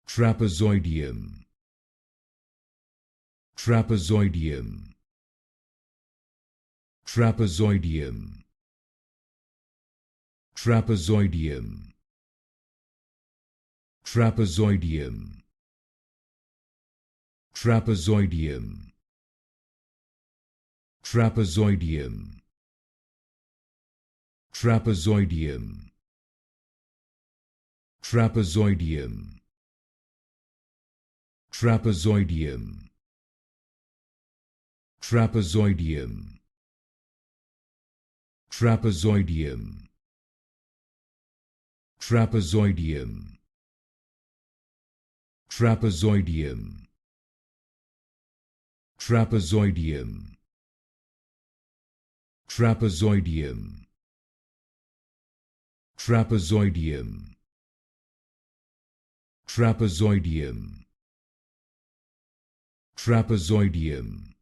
Trapezoideum. Trapezoideum. Trapezoideum. Trapezoideum. Trapezoideum. Trapezoideum. Trapezoideum. Trapezoideum. Trapezoideum. Trapezoideum. Trapezoideum. Trapezoideum. Trapezoideum. Trapezoideum. Trapezoideum. Trapezoideum. Trapezoideum. Trapezoideum. Trapezoideum.